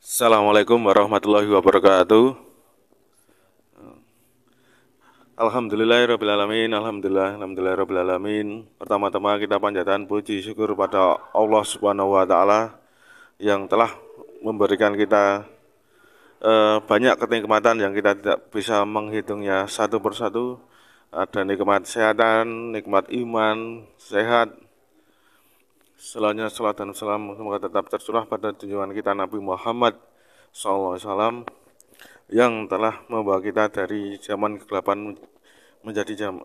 Assalamualaikum warahmatullahi wabarakatuh. Alhamdulillahirrabbilalamin. Pertama-tama kita panjatkan puji syukur pada Allah Subhanahu wa taala yang telah memberikan kita banyak kenikmatan yang kita tidak bisa menghitungnya satu persatu. Ada nikmat kesehatan, nikmat iman, sehat. Selanjutnya salat dan salam semoga tetap tercurah pada junjungan kita Nabi Muhammad SAW yang telah membawa kita dari zaman kegelapan menjadi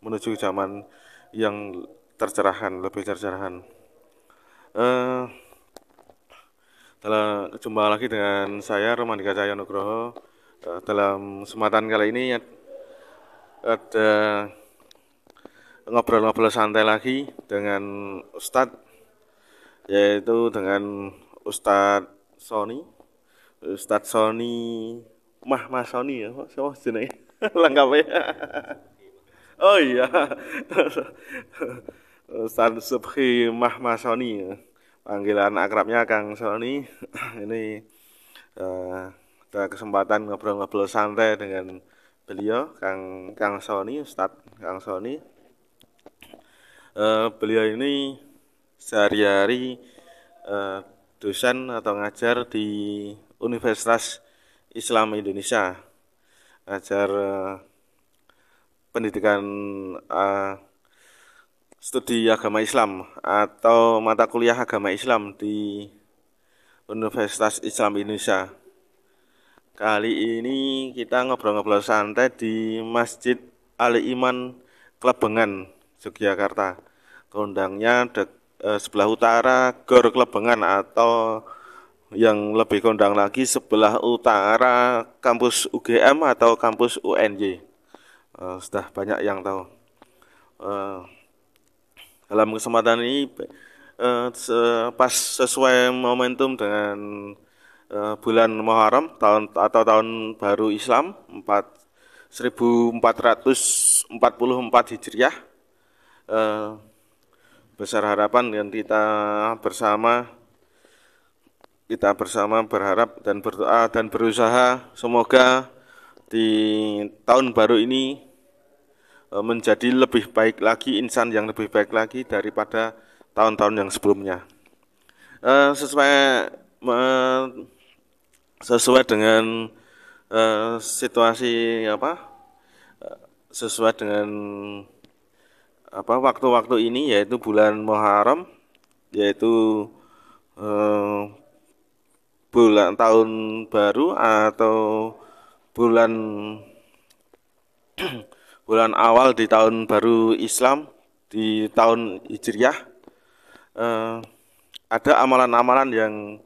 menuju zaman yang tercerahkan, lebih tercerahkan. Eh, Dalam jumpa lagi dengan saya Romandika Cahaya Nugroho. Dalam kesempatan kali ini ada ngobrol-ngobrol santai lagi dengan Ustadz, yaitu dengan Ustadz Sony. Ustadz Sony Mas Sony ya, siapa jenenge? Lengkapnya. Oh iya. Ustadz Subhi Mas Sony. Panggilan akrabnya Kang Sony. Ini ada kesempatan ngobrol-ngobrol santai dengan beliau Kang Sony, Ustadz Kang Sony. Beliau ini sehari-hari dosen atau ngajar di Universitas Islam Indonesia, ngajar pendidikan studi agama Islam atau mata kuliah agama Islam di Universitas Islam Indonesia. Kali ini kita ngobrol-ngobrol santai di Masjid Ali Iman Klebengan, Yogyakarta. Kondangnya sebelah utara Gor Klebengan atau yang lebih kondang lagi sebelah utara kampus UGM atau kampus UNY. Sudah banyak yang tahu. Dalam kesempatan ini pas sesuai momentum dengan bulan Muharram tahun baru Islam 1444 Hijriah, besar harapan yang kita bersama berharap dan berdoa dan berusaha semoga di tahun baru ini menjadi lebih baik lagi, insan yang lebih baik lagi daripada tahun-tahun yang sebelumnya. Sesuai dengan situasi sesuai dengan waktu-waktu ini, yaitu bulan Muharram, yaitu bulan tahun baru atau bulan bulan awal di tahun baru Islam di tahun Hijriah. Ada amalan-amalan yang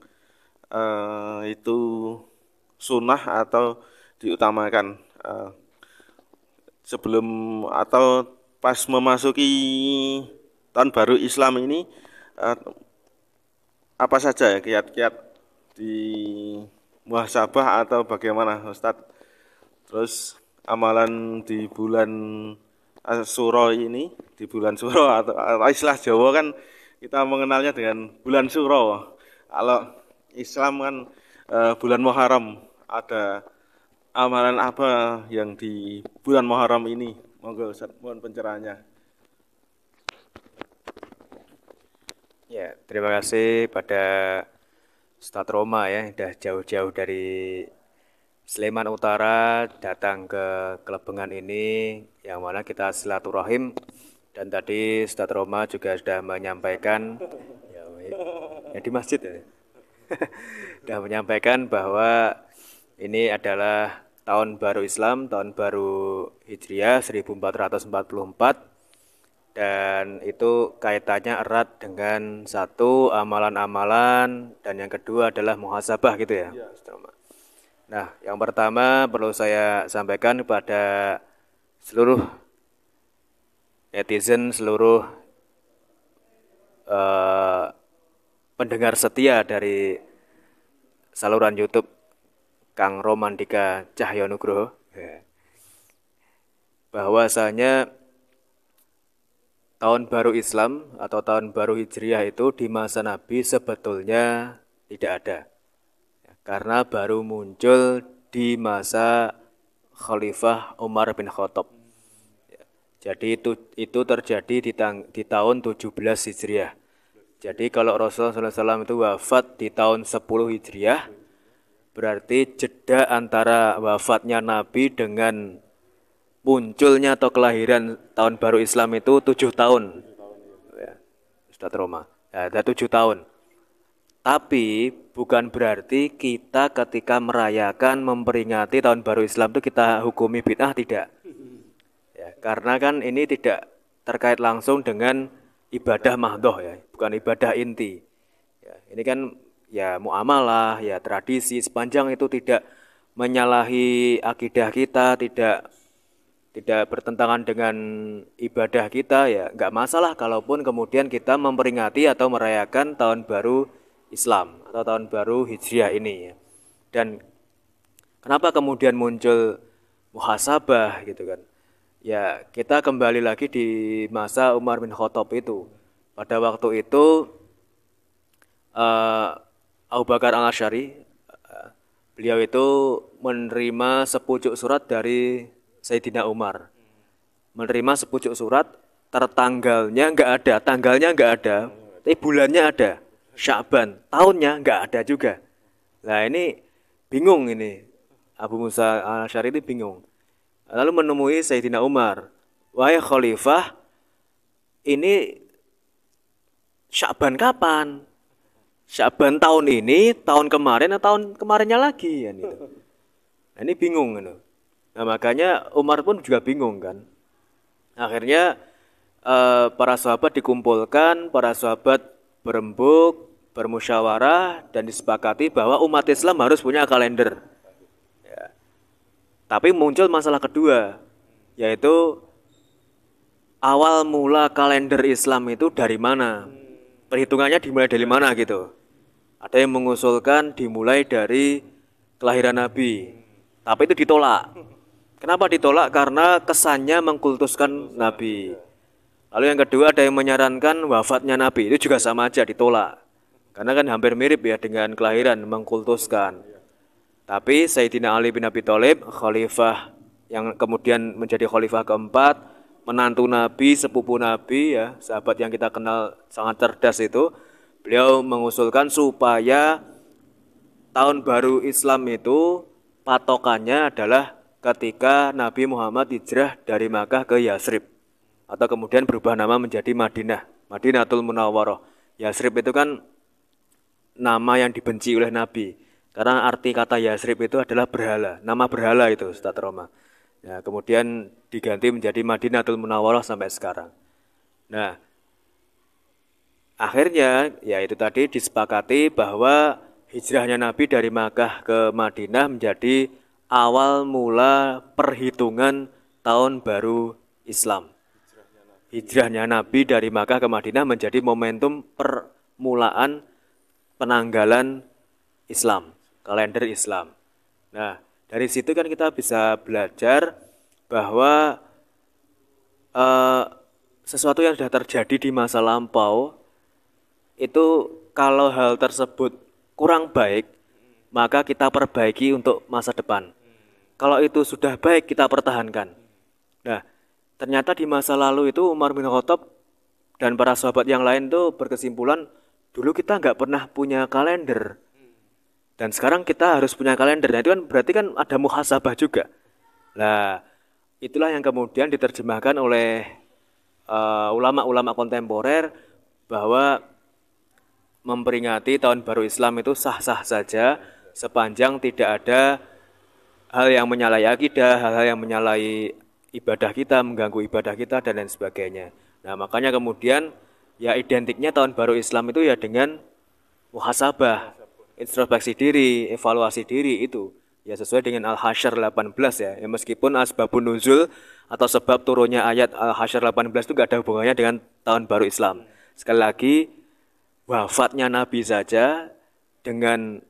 itu sunnah atau diutamakan sebelum atau pas memasuki tahun baru Islam ini. Apa saja ya kiat-kiat di muhasabah atau bagaimana Ustadz? Terus amalan di bulan Suro ini, di bulan Suro atau istilah Jawa kan kita mengenalnya dengan bulan Suro. Kalau Islam kan bulan Muharram. Ada amalan apa yang di bulan Muharram ini? Monggo Ustaz, mohon pencerahannya. Ya, terima kasih pada Ustadz Roma ya, udah jauh-jauh dari Sleman Utara datang ke Klebengan ini, yang mana kita silaturahim. Dan tadi Ustadz Roma juga sudah menyampaikan, ya di masjid ya, sudah menyampaikan bahwa ini adalah tahun baru Islam, tahun baru Hijriah 1444, dan itu kaitannya erat dengan satu amalan-amalan, dan yang kedua adalah muhasabah gitu ya. Nah, yang pertama perlu saya sampaikan kepada seluruh netizen, seluruh pendengar setia dari saluran YouTube Kang Romandika Cahaya Nugroho, bahwasanya tahun baru Islam atau tahun baru Hijriah itu di masa Nabi sebetulnya tidak ada. karena baru muncul di masa Khalifah Umar bin Khattab. Jadi itu terjadi di tahun 17 Hijriah. Jadi kalau Rasulullah SAW itu wafat di tahun 10 Hijriah, berarti jeda antara wafatnya Nabi dengan munculnya atau kelahiran tahun baru Islam itu 7 tahun. Ya, Ustaz Roma. Ya, ada 7 tahun. Tapi bukan berarti kita ketika merayakan, memperingati tahun baru Islam itu kita hukumi bid'ah, tidak. Ya, karena kan ini tidak terkait langsung dengan ibadah mahdhoh ya, bukan ibadah inti. Ya, ini kan ya muamalah, ya tradisi, sepanjang itu tidak menyalahi akidah kita, tidak bertentangan dengan ibadah kita, ya nggak masalah kalaupun kemudian kita memperingati atau merayakan tahun baru Islam atau tahun baru Hijriah ini. Ya. Dan kenapa kemudian muncul muhasabah gitu kan? Ya, kita kembali lagi di masa Umar bin Khattab itu. Pada waktu itu Abu Bakar Al-Asy'ari, beliau itu menerima sepucuk surat dari Sayyidina Umar. Menerima sepucuk surat, tertanggalnya nggak ada, tanggalnya nggak ada, tapi bulannya ada, Sya'ban, tahunnya nggak ada juga. Nah ini bingung ini, Abu Musa Al-Asy'ari ini bingung. Lalu menemui Sayyidina Umar, wahai Khalifah, ini Sya'ban kapan? Sya'ban tahun ini, tahun kemarin, atau tahun kemarinnya lagi? Kan, gitu. Nah, ini bingung. Gitu. Nah makanya Umar pun juga bingung kan. Akhirnya para sahabat dikumpulkan, para sahabat berembuk, bermusyawarah, dan disepakati bahwa umat Islam harus punya kalender. Tapi muncul masalah kedua, yaitu awal mula kalender Islam itu dari mana? Perhitungannya dimulai dari mana gitu. Ada yang mengusulkan dimulai dari kelahiran Nabi, tapi itu ditolak. Kenapa ditolak? Karena kesannya mengkultuskan Nabi. Lalu yang kedua ada yang menyarankan wafatnya Nabi, itu juga sama aja ditolak. Karena kan hampir mirip ya dengan kelahiran, mengkultuskan. Tapi Sayyidina Ali bin Abi Thalib, khalifah yang kemudian menjadi khalifah keempat, menantu Nabi, sepupu Nabi ya, sahabat yang kita kenal sangat cerdas itu, beliau mengusulkan supaya tahun baru Islam itu patokannya adalah ketika Nabi Muhammad hijrah dari Makkah ke Yasrib, atau kemudian berubah nama menjadi Madinah, Madinatul Munawwarah. Yasrib itu kan nama yang dibenci oleh Nabi. Karena arti kata Yasrib itu adalah berhala, nama berhala itu Ustaz Roma. Ya, kemudian diganti menjadi Madinatul Munawwarah sampai sekarang. Nah, akhirnya ya itu tadi disepakati bahwa hijrahnya Nabi dari Makkah ke Madinah menjadi awal mula perhitungan tahun baru Islam. Hijrahnya Nabi dari Makkah ke Madinah menjadi momentum permulaan penanggalan Islam. Kalender Islam. Nah, dari situ kan kita bisa belajar bahwa sesuatu yang sudah terjadi di masa lampau itu kalau hal tersebut kurang baik, maka kita perbaiki untuk masa depan. Kalau itu sudah baik, kita pertahankan. Nah, ternyata di masa lalu itu Umar bin Khattab dan para sahabat yang lain tuh berkesimpulan, dulu kita nggak pernah punya kalender. Dan sekarang kita harus punya kalender. Nah itu kan berarti kan ada muhasabah juga. Nah itulah yang kemudian diterjemahkan oleh ulama-ulama kontemporer bahwa memperingati tahun baru Islam itu sah-sah saja sepanjang tidak ada hal yang menyalahi akidah, hal-hal yang menyalahi ibadah kita, mengganggu ibadah kita dan lain sebagainya. Nah makanya kemudian ya identiknya tahun baru Islam itu ya dengan muhasabah, introspeksi diri, evaluasi diri itu ya sesuai dengan Al-Hasyr 18 ya. Ya meskipun asbabun nuzul atau sebab turunnya ayat Al-Hasyr 18 itu gak ada hubungannya dengan tahun baru Islam. Sekali lagi wafatnya Nabi saja dengan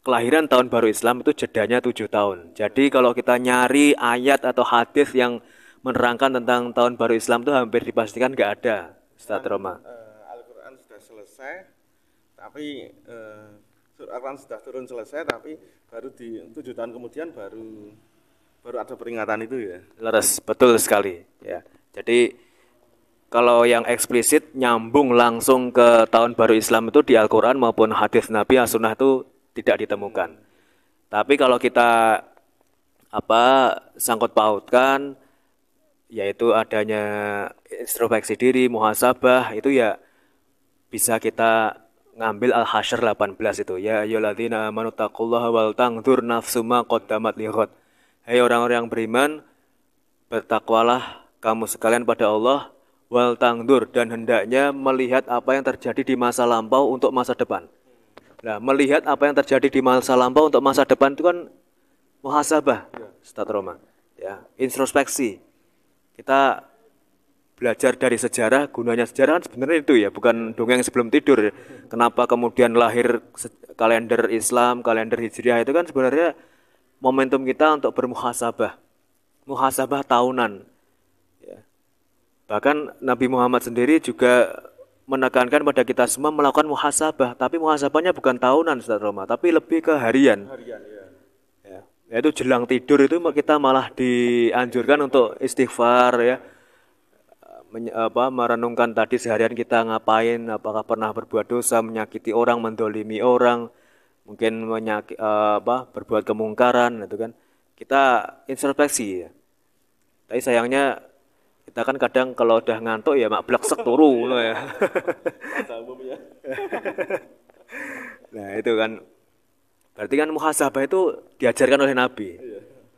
kelahiran tahun baru Islam itu jedanya 7 tahun. Jadi kalau kita nyari ayat atau hadis yang menerangkan tentang tahun baru Islam itu hampir dipastikan gak ada, Ustaz Roma. Al-Quran sudah selesai, tapi Surah Al-Quran sudah turun selesai, tapi baru di 7 tahun kemudian baru baru ada peringatan itu ya. Leres, betul sekali. Ya, jadi kalau yang eksplisit nyambung langsung ke tahun baru Islam itu di Al-Quran maupun hadis Nabi yang sunnah itu tidak ditemukan. Tapi kalau kita sangkut pautkan, yaitu adanya introspeksi diri, muhasabah, itu ya bisa kita ngambil Al-Hasyr 18 itu. Ya ayyuhalladzina amanu taqullaha wal tanzur nafsum ma qaddamat lighad. Hai orang-orang yang beriman, bertakwalah kamu sekalian pada Allah, wal tangdur, dan hendaknya melihat apa yang terjadi di masa lampau untuk masa depan. Nah, melihat apa yang terjadi di masa lampau untuk masa depan itu kan muhasabah, Ustaz Roma. Ya, introspeksi. Kita belajar dari sejarah, gunanya sejarah kan sebenarnya itu ya, bukan dongeng sebelum tidur. Kenapa kemudian lahir kalender Islam, kalender Hijriah itu kan sebenarnya momentum kita untuk bermuhasabah. Muhasabah tahunan. Ya. Bahkan Nabi Muhammad sendiri juga menekankan pada kita semua melakukan muhasabah, tapi muhasabahnya bukan tahunan, Ustaz Roma, tapi lebih ke harian. Harian ya. Ya. Yaitu jelang tidur itu kita malah dianjurkan untuk istighfar ya. Merenungkan tadi seharian kita ngapain, apakah pernah berbuat dosa, menyakiti orang, mendolimi orang, mungkin berbuat kemungkaran, itu kan kita introspeksi ya. Tapi sayangnya kita kan kadang kalau udah ngantuk ya mak bleksek turu loh ya. Nah itu kan berarti kan muhasabah itu diajarkan oleh Nabi.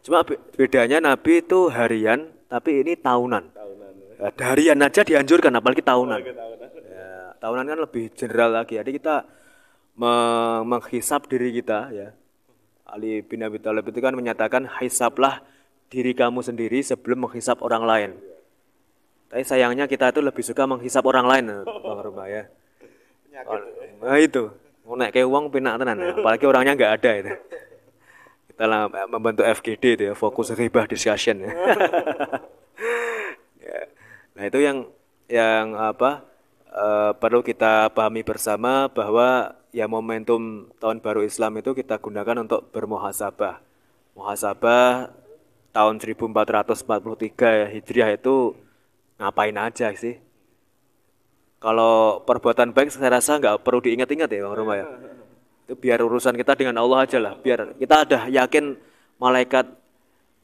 Cuma bedanya Nabi itu harian, tapi ini tahunan. Nah, harian aja dianjurkan, apalagi tahunan. Ya, tahunan kan lebih general lagi. Jadi kita menghisap diri kita ya. Ali bin Abi Thalib itu kan menyatakan hisaplah diri kamu sendiri sebelum menghisap orang lain. Tapi sayangnya kita itu lebih suka menghisap orang lain, Bang Roma ya. Nah itu, mau naik kayak uang pinak tenan ya. Apalagi orangnya nggak ada itu. Kita lah membantu FGD itu ya, fokus ribah discussion ya. Ya. Nah itu yang perlu kita pahami bersama bahwa ya momentum tahun baru Islam itu kita gunakan untuk bermuhasabah. Muhasabah tahun 1443 ya, Hijriah itu ngapain aja sih? Kalau perbuatan baik saya rasa nggak perlu diingat-ingat ya Bang Roma ya. Itu biar urusan kita dengan Allah aja lah. Biar kita udah yakin malaikat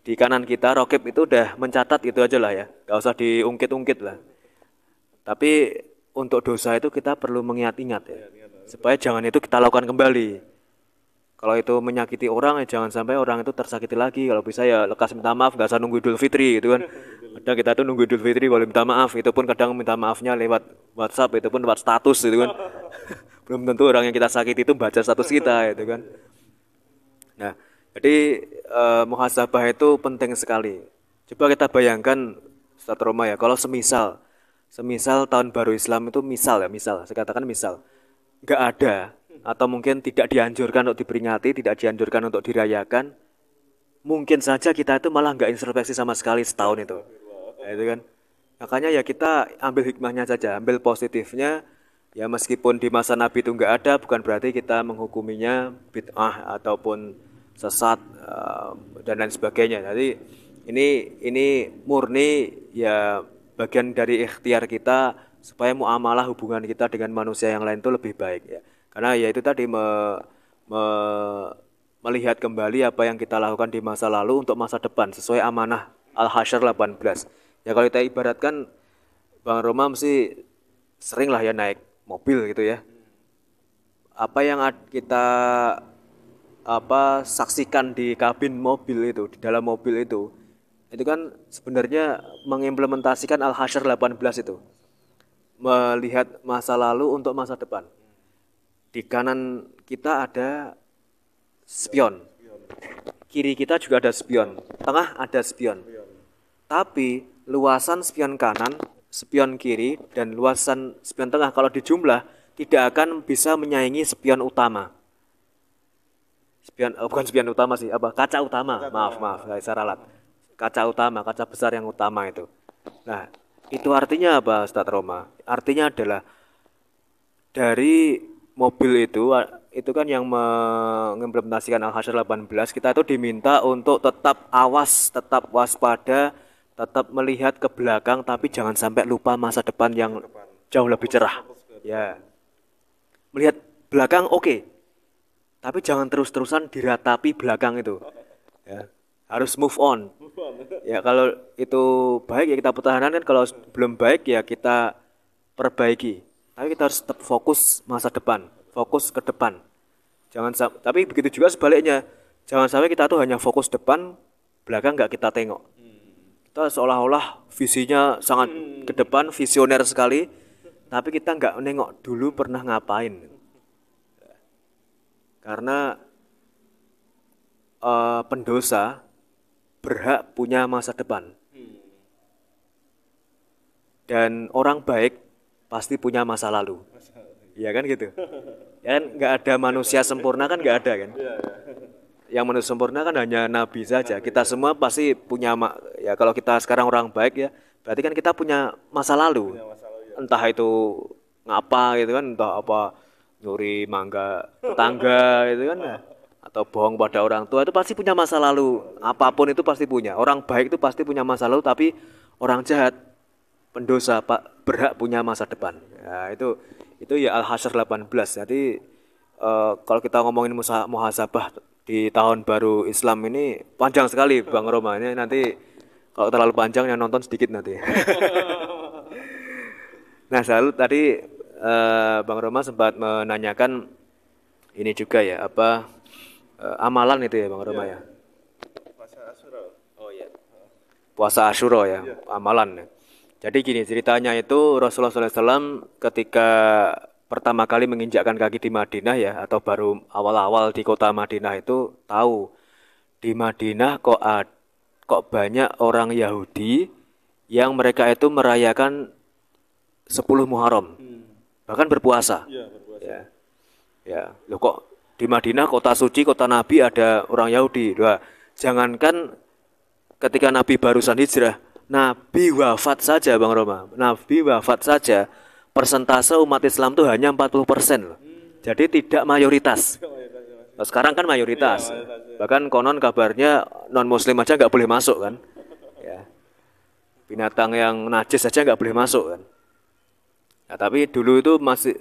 di kanan kita, Raqib itu udah mencatat itu aja lah ya. Nggak usah diungkit-ungkit lah. Tapi untuk dosa itu kita perlu mengingat-ingat ya. Supaya jangan itu kita lakukan kembali. Kalau itu menyakiti orang ya jangan sampai orang itu tersakiti lagi. Kalau bisa ya lekas minta maaf, nggak usah nunggu Idul Fitri gitu kan. Kadang kita tuh nunggu Idul Fitri boleh minta maaf, itu pun kadang minta maafnya lewat WhatsApp, itu pun lewat status gitu kan. Belum tentu orang yang kita sakiti itu baca status kita gitu kan. Nah, jadi muhasabah itu penting sekali. Coba kita bayangkan Ustaz Roma ya, kalau semisal tahun baru Islam itu misal, saya katakan misal, nggak ada atau mungkin tidak dianjurkan untuk diperingati, tidak dianjurkan untuk dirayakan, mungkin saja kita itu malah nggak introspeksi sama sekali setahun itu. Ya, itu kan. Makanya ya kita ambil hikmahnya saja, ambil positifnya. Ya meskipun di masa Nabi itu nggak ada, bukan berarti kita menghukuminya bid'ah ataupun sesat dan lain sebagainya. Jadi ini murni ya bagian dari ikhtiar kita supaya muamalah hubungan kita dengan manusia yang lain itu lebih baik ya. Karena ya itu tadi melihat kembali apa yang kita lakukan di masa lalu untuk masa depan sesuai amanah Al-Hasyr 18. Ya kalau kita ibaratkan Bang Roma mesti sering lah ya naik mobil gitu ya. Apa yang kita saksikan di kabin mobil itu, di dalam mobil itu kan sebenarnya mengimplementasikan Al-Hasyr 18 itu. Melihat masa lalu untuk masa depan. Di kanan kita ada spion. Kiri kita juga ada spion. Tengah ada spion. Tapi luasan spion kanan, spion kiri, dan luasan spion tengah kalau dijumlah tidak akan bisa menyaingi spion utama. Bukan spion utama sih, kaca utama. Maaf, saya ralat. Kaca utama, kaca besar yang utama itu. Nah, itu artinya apa, Ustaz Roma? Artinya adalah dari mobil itu itu kan yang mengimplementasikan Al-Hasyr 18, kita itu diminta untuk tetap awas, tetap waspada, tetap melihat ke belakang, tapi jangan sampai lupa masa depan yang jauh lebih cerah. Ya, melihat belakang oke, tapi jangan terus-terusan diratapi belakang itu. Ya, harus move on. Ya, kalau itu baik ya kita pertahankan, kalau belum baik ya kita perbaiki. Tapi kita harus tetap fokus masa depan, fokus ke depan. Tapi begitu juga sebaliknya. Jangan sampai kita tuh hanya fokus depan, belakang nggak kita tengok. Kita seolah-olah visinya sangat ke depan, visioner sekali, tapi kita nggak nengok dulu pernah ngapain. Karena pendosa berhak punya masa depan. Dan orang baik pasti punya masa lalu. Iya kan gitu. Ya kan nggak ada manusia sempurna kan nggak ada kan. Yang manusia sempurna kan hanya nabi saja. Kita semua pasti punya ya kalau kita sekarang orang baik ya, berarti kan kita punya masa lalu. Entah itu ngapa gitu kan, entah apa nyuri mangga tetangga gitu kan, atau bohong pada orang tua, itu pasti punya masa lalu. Apapun itu pasti punya. Orang baik itu pasti punya masa lalu, tapi orang jahat, pendosa Pak berhak punya masa depan. Ya, itu ya Al-Hasyr 18. Jadi kalau kita ngomongin muhasabah di tahun baru Islam ini panjang sekali Bang Roma. Ini nanti kalau terlalu panjang yang nonton sedikit nanti. Nah, selalu tadi Bang Roma sempat menanyakan ini juga ya, apa amalan itu ya Bang Roma ya. Puasa Asyura. Oh iya. Puasa Asyura ya, amalan. Jadi gini ceritanya itu Rasulullah SAW ketika pertama kali menginjakkan kaki di Madinah ya, atau baru awal-awal di kota Madinah itu tahu di Madinah kok banyak orang Yahudi yang mereka itu merayakan 10 Muharram, bahkan berpuasa. Ya, ya. Loh kok di Madinah kota suci, kota Nabi ada orang Yahudi. Wah, jangankan ketika Nabi barusan hijrah, Nabi wafat saja Bang Roma. Nabi wafat saja persentase umat Islam tuh hanya 40% loh. Jadi tidak mayoritas. Nah, sekarang kan mayoritas. Bahkan konon kabarnya non muslim aja nggak boleh masuk kan. Ya. Binatang yang najis saja nggak boleh masuk kan. Nah, tapi dulu itu masih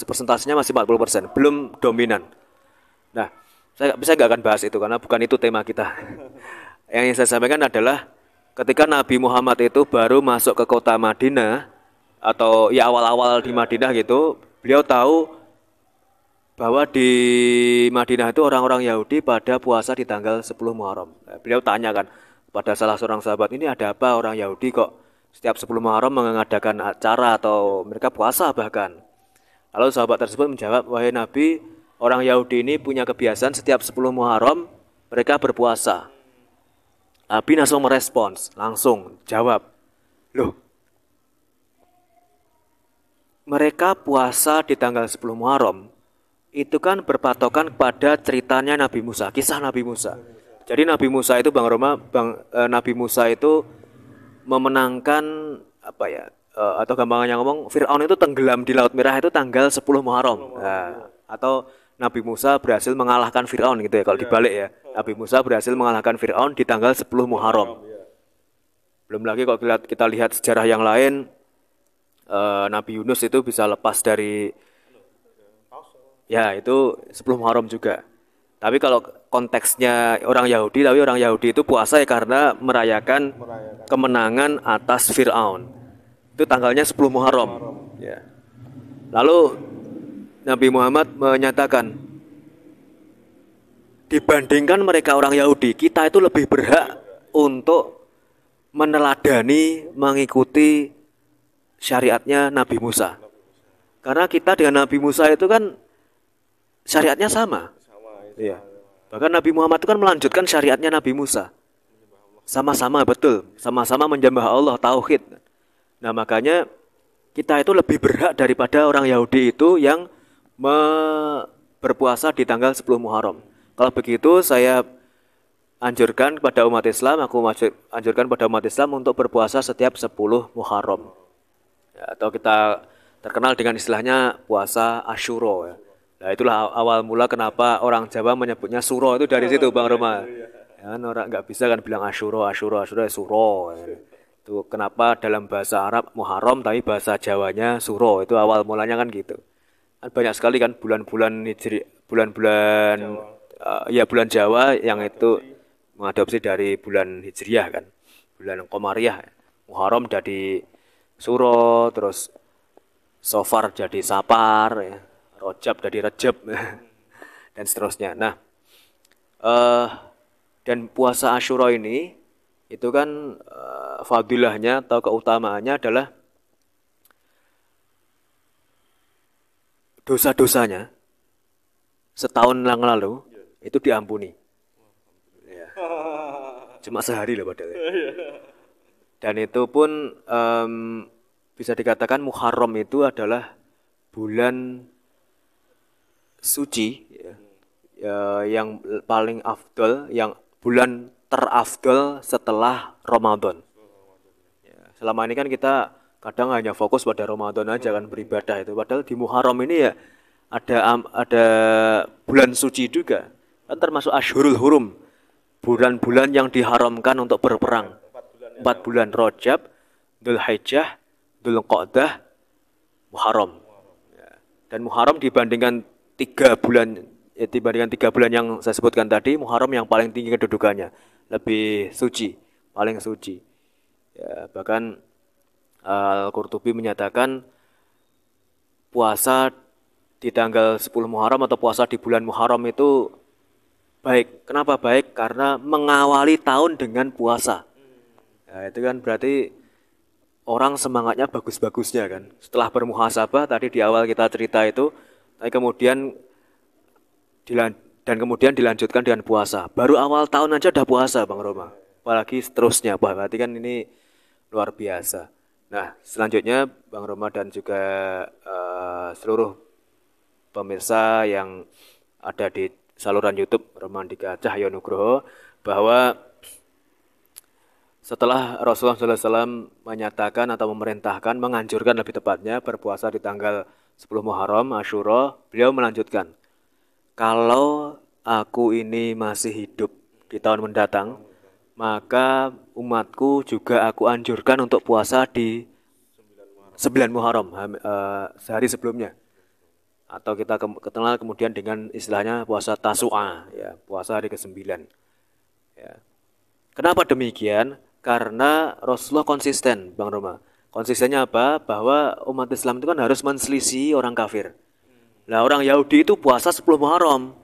persentasenya masih 40%, belum dominan. Nah, saya nggak akan bahas itu karena bukan itu tema kita. Yang ingin saya sampaikan adalah ketika Nabi Muhammad itu baru masuk ke kota Madinah atau ya awal-awal di Madinah gitu, beliau tahu bahwa di Madinah itu orang-orang Yahudi pada puasa di tanggal 10 Muharram. Beliau tanyakan pada salah seorang sahabat, ini ada apa orang Yahudi kok setiap 10 Muharram mengadakan acara atau mereka puasa bahkan. Lalu sahabat tersebut menjawab, wahai Nabi, orang Yahudi ini punya kebiasaan setiap 10 Muharram mereka berpuasa. Nabi langsung merespons, langsung jawab, loh, mereka puasa di tanggal 10 Muharram itu kan berpatokan kepada ceritanya Nabi Musa, kisah Nabi Musa. Jadi Nabi Musa itu Bang Roma, Nabi Musa itu memenangkan apa ya? Atau gampangannya ngomong, Fir'aun itu tenggelam di Laut Merah itu tanggal 10 Muharram. Nah, atau Nabi Musa berhasil mengalahkan Fir'aun gitu ya kalau dibalik ya. Nabi Musa berhasil mengalahkan Fir'aun di tanggal 10 Muharram. Belum lagi kalau kita lihat sejarah yang lain, Nabi Yunus itu bisa lepas dari ya itu 10 Muharram juga. Tapi kalau konteksnya orang Yahudi, tapi orang Yahudi itu puasa ya karena merayakan kemenangan atas Fir'aun. Itu tanggalnya 10 Muharram. Ya. Lalu Nabi Muhammad menyatakan, dibandingkan mereka orang Yahudi, kita itu lebih berhak untuk meneladani, mengikuti syariatnya Nabi Musa. Karena kita dengan Nabi Musa itu kan syariatnya sama. Iya. Bahkan Nabi Muhammad itu kan melanjutkan syariatnya Nabi Musa. Sama-sama betul, sama-sama menyembah Allah, tauhid. Nah, makanya kita itu lebih berhak daripada orang Yahudi itu yang berpuasa di tanggal 10 Muharram. Kalau begitu saya anjurkan kepada umat Islam, anjurkan pada umat Islam untuk berpuasa setiap 10 Muharram. Ya, atau kita terkenal dengan istilahnya puasa Asyura ya. Nah, itulah awal mula kenapa orang Jawa menyebutnya suro itu dari situ, Bang Roma. Ya kan orang nggak bisa kan bilang Asyura, Asyura, Asyura ya suro. Itu kenapa dalam bahasa Arab Muharram tapi bahasa Jawanya suro. Itu awal mulanya kan gitu. Kan banyak sekali kan bulan-bulan hijri, bulan-bulan ya bulan Jawa yang itu mengadopsi dari bulan Hijriah kan. Bulan Komariah. Muharram jadi suro, terus Sofar jadi Sapar, ya. Rojab jadi Rejab, dan seterusnya. Nah, eh dan puasa Asyura ini itu kan fadilahnya atau keutamaannya adalah dosa-dosanya setahun yang lalu itu diampuni. Ya, cuma sehari loh padahal. Dan itu pun bisa dikatakan Muharram itu adalah bulan suci ya, yang paling afdol, yang bulan terafdol setelah Ramadan. Ya, selama ini kan kita kadang hanya fokus pada Ramadan aja kan beribadah itu. Padahal di Muharram ini ya ada bulan suci juga. Kan termasuk Ashurul Hurum. Bulan-bulan yang diharamkan untuk berperang. 4 bulan Rajab, Dzulhijjah, Dzulqa'dah, Muharram. Ya. Dan Muharram dibandingkan 3 bulan yang saya sebutkan tadi, Muharram yang paling tinggi kedudukannya, lebih suci, paling suci. Ya, bahkan Al-Qurtubi menyatakan puasa di tanggal 10 Muharram atau puasa di bulan Muharram itu baik. Kenapa baik? Karena mengawali tahun dengan puasa. Nah, itu kan berarti orang semangatnya bagus-bagusnya kan. Setelah bermuhasabah tadi di awal kita cerita itu, tapi kemudian dan kemudian dilanjutkan dengan puasa. Baru awal tahun aja udah puasa, Bang Roma. Apalagi seterusnya. Wah, berarti kan ini luar biasa. Nah, selanjutnya Bang Roma dan juga seluruh pemirsa yang ada di saluran YouTube Romandika Cahyo Nugroho, bahwa setelah Rasulullah SAW menyatakan atau memerintahkan, menganjurkan lebih tepatnya berpuasa di tanggal 10 Muharram, Asyura, beliau melanjutkan, kalau aku ini masih hidup di tahun mendatang, maka umatku juga aku anjurkan untuk puasa di 9 Muharram, sehari sebelumnya. Atau kita kenal kemudian dengan istilahnya puasa Tasu'a, ya, puasa hari ke-9. Ya. Kenapa demikian? Karena Rasulullah konsisten, Bang Roma. Konsistennya apa? Bahwa umat Islam itu kan harus menselisih orang kafir. Nah, orang Yahudi itu puasa 10 Muharram.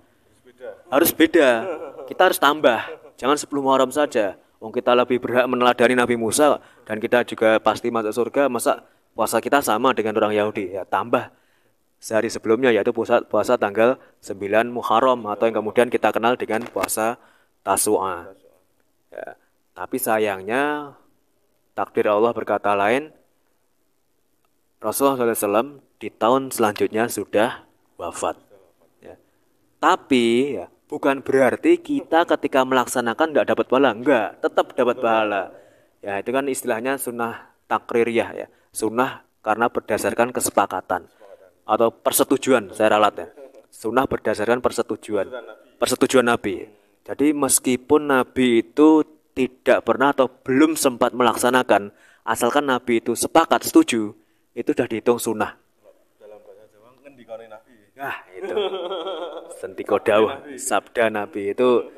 Harus beda. Kita harus tambah. Jangan 10 Muharram saja. Wong kita lebih berhak meneladani Nabi Musa dan kita juga pasti masuk surga. Masa puasa kita sama dengan orang Yahudi? Ya, tambah sehari sebelumnya, yaitu puasa tanggal 9 Muharram atau yang kemudian kita kenal dengan puasa Tasu'a. Ya. Tapi sayangnya takdir Allah berkata lain. Rasulullah SAW di tahun selanjutnya sudah wafat. Ya. Tapi ya, bukan berarti kita ketika melaksanakan tidak dapat pahala. Enggak, tetap dapat pahala. Ya, itu kan istilahnya sunnah takririyah ya. Sunnah karena berdasarkan kesepakatan atau persetujuan, saya ralat ya. Sunnah berdasarkan persetujuan Nabi. Jadi meskipun Nabi itu tidak pernah atau belum sempat melaksanakan, asalkan Nabi itu sepakat setuju, itu sudah dihitung sunnah. Dalam bahasa Jawa ngendikane Nabi. Nah, itu sentiko dawuh sabda Nabi itu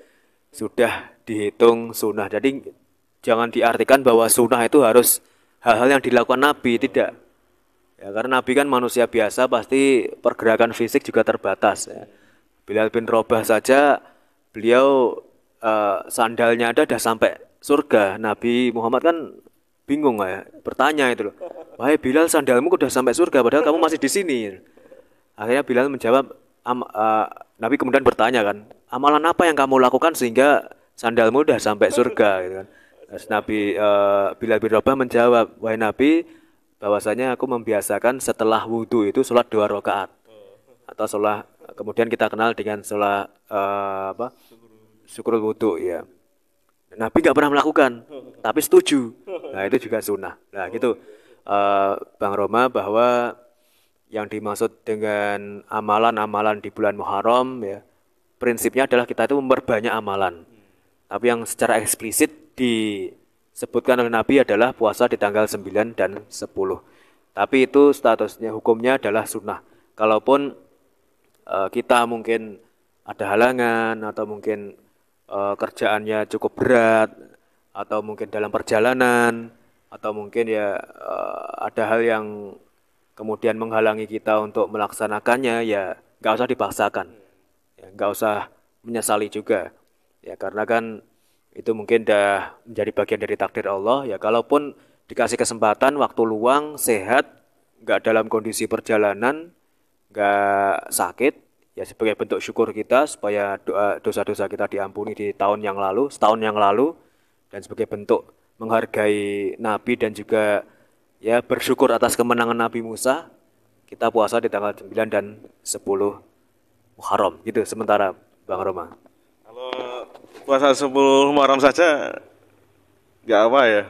sudah dihitung sunnah. Jadi jangan diartikan bahwa sunnah itu harus hal-hal yang dilakukan Nabi, tidak. Ya, karena Nabi kan manusia biasa, pasti pergerakan fisik juga terbatas. Ya. Bilal bin Rabah saja, beliau sandalnya ada udah sampai surga. Nabi Muhammad kan bingung ya, bertanya itu loh. Wahai Bilal, sandalmu udah sampai surga, padahal kamu masih di sini. Akhirnya Bilal menjawab, Nabi kemudian bertanya kan, amalan apa yang kamu lakukan sehingga sandalmu udah sampai surga? Gitu kan. Terus Bilal bin Rabah menjawab, wahai Nabi, bahwasanya aku membiasakan setelah wudhu itu sholat 2 rakaat atau sholat, kemudian kita kenal dengan sholat syukurul wudhu ya. Nabi nggak pernah melakukan, tapi setuju. Nah, itu juga sunnah. Nah, gitu Bang Roma, bahwa yang dimaksud dengan amalan-amalan di bulan Muharram ya, prinsipnya adalah kita itu memperbanyak amalan. Tapi yang secara eksplisit disebutkan oleh Nabi adalah puasa di tanggal 9 dan 10. Tapi itu statusnya, hukumnya adalah sunnah. Kalaupun kita mungkin ada halangan atau mungkin kerjaannya cukup berat atau mungkin dalam perjalanan atau mungkin ya ada hal yang kemudian menghalangi kita untuk melaksanakannya, ya nggak usah dipaksakan, ya, nggak usah menyesali juga, ya karena kan itu mungkin dah menjadi bagian dari takdir Allah. Ya kalaupun dikasih kesempatan waktu luang sehat, nggak dalam kondisi perjalanan, nggak sakit, ya sebagai bentuk syukur kita supaya dosa-dosa kita diampuni di tahun yang lalu, setahun yang lalu, dan sebagai bentuk menghargai Nabi dan juga ya bersyukur atas kemenangan Nabi Musa, kita puasa di tanggal 9 dan 10 Muharram gitu sementara Bang Roma. Kalau puasa 10 Muharram saja nggak apa ya.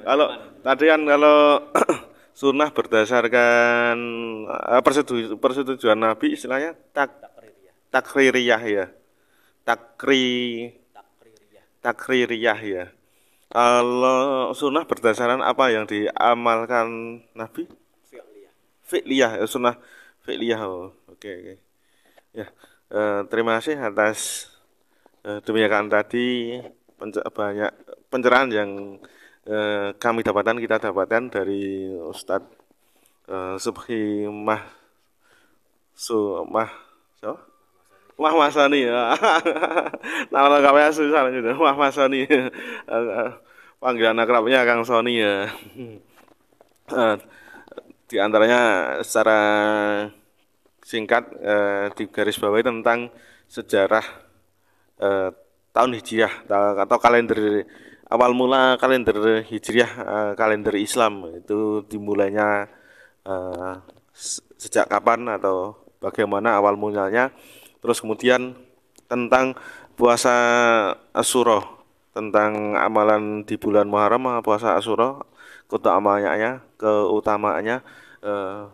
Kalau tadi kan kalau sunnah berdasarkan persetujuan Nabi, istilahnya takririyah ya, takri takririyah ya. Kalau sunnah berdasarkan apa yang diamalkan Nabi? Fi'liyah, sunnah fi'liyah. Oh, oke, oke. Ya, terima kasih atas demikian tadi banyak pencerahan yang kita dapatkan dari Ustadz Subhi so? Masani ya. Nama lengkapnya susah gitu. Masani. Panggilan akrabnya Kang Soni ya. Di antaranya secara singkat di garis bawahi tentang sejarah tahun Hijriah atau kalender awal mula kalender Hijriah, kalender Islam itu dimulainya sejak kapan atau bagaimana awal mulanya. Terus kemudian tentang puasa Asyura, tentang amalan di bulan Muharram, puasa Asyura, keutamaannya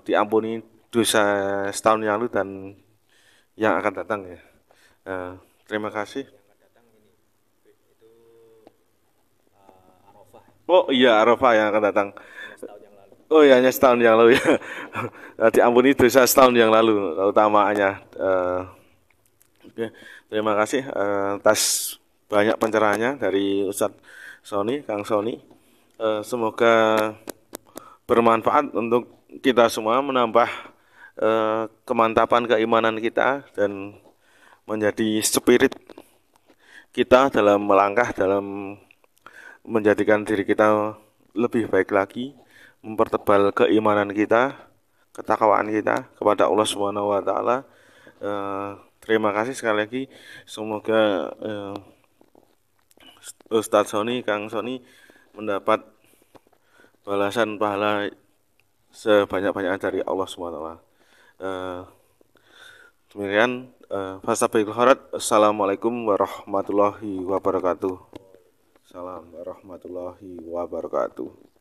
diampuni dosa setahun yang lalu dan yang akan datang ya. Terima kasih. Oh iya, Arafah yang akan datang. Oh iya, hanya setahun yang lalu ya. Diampuni dosa setahun yang lalu utamaannya. Oke, terima kasih atas banyak pencerahannya dari Ustadz Soni, Kang Soni. Semoga bermanfaat untuk kita semua, menambah kemantapan keimanan kita dan menjadi spirit kita dalam melangkah, dalam menjadikan diri kita lebih baik lagi, mempertebal keimanan kita, ketakwaan kita kepada Allah Subhanahu wa taala. Terima kasih sekali lagi. Semoga Ustadz Soni, Kang Soni mendapat balasan pahala sebanyak-banyaknya dari Allah Subhanahu wa taala. Demikian fastabiqul khairat. Assalamualaikum warahmatullahi wabarakatuh. Salam warahmatullahi wabarakatuh.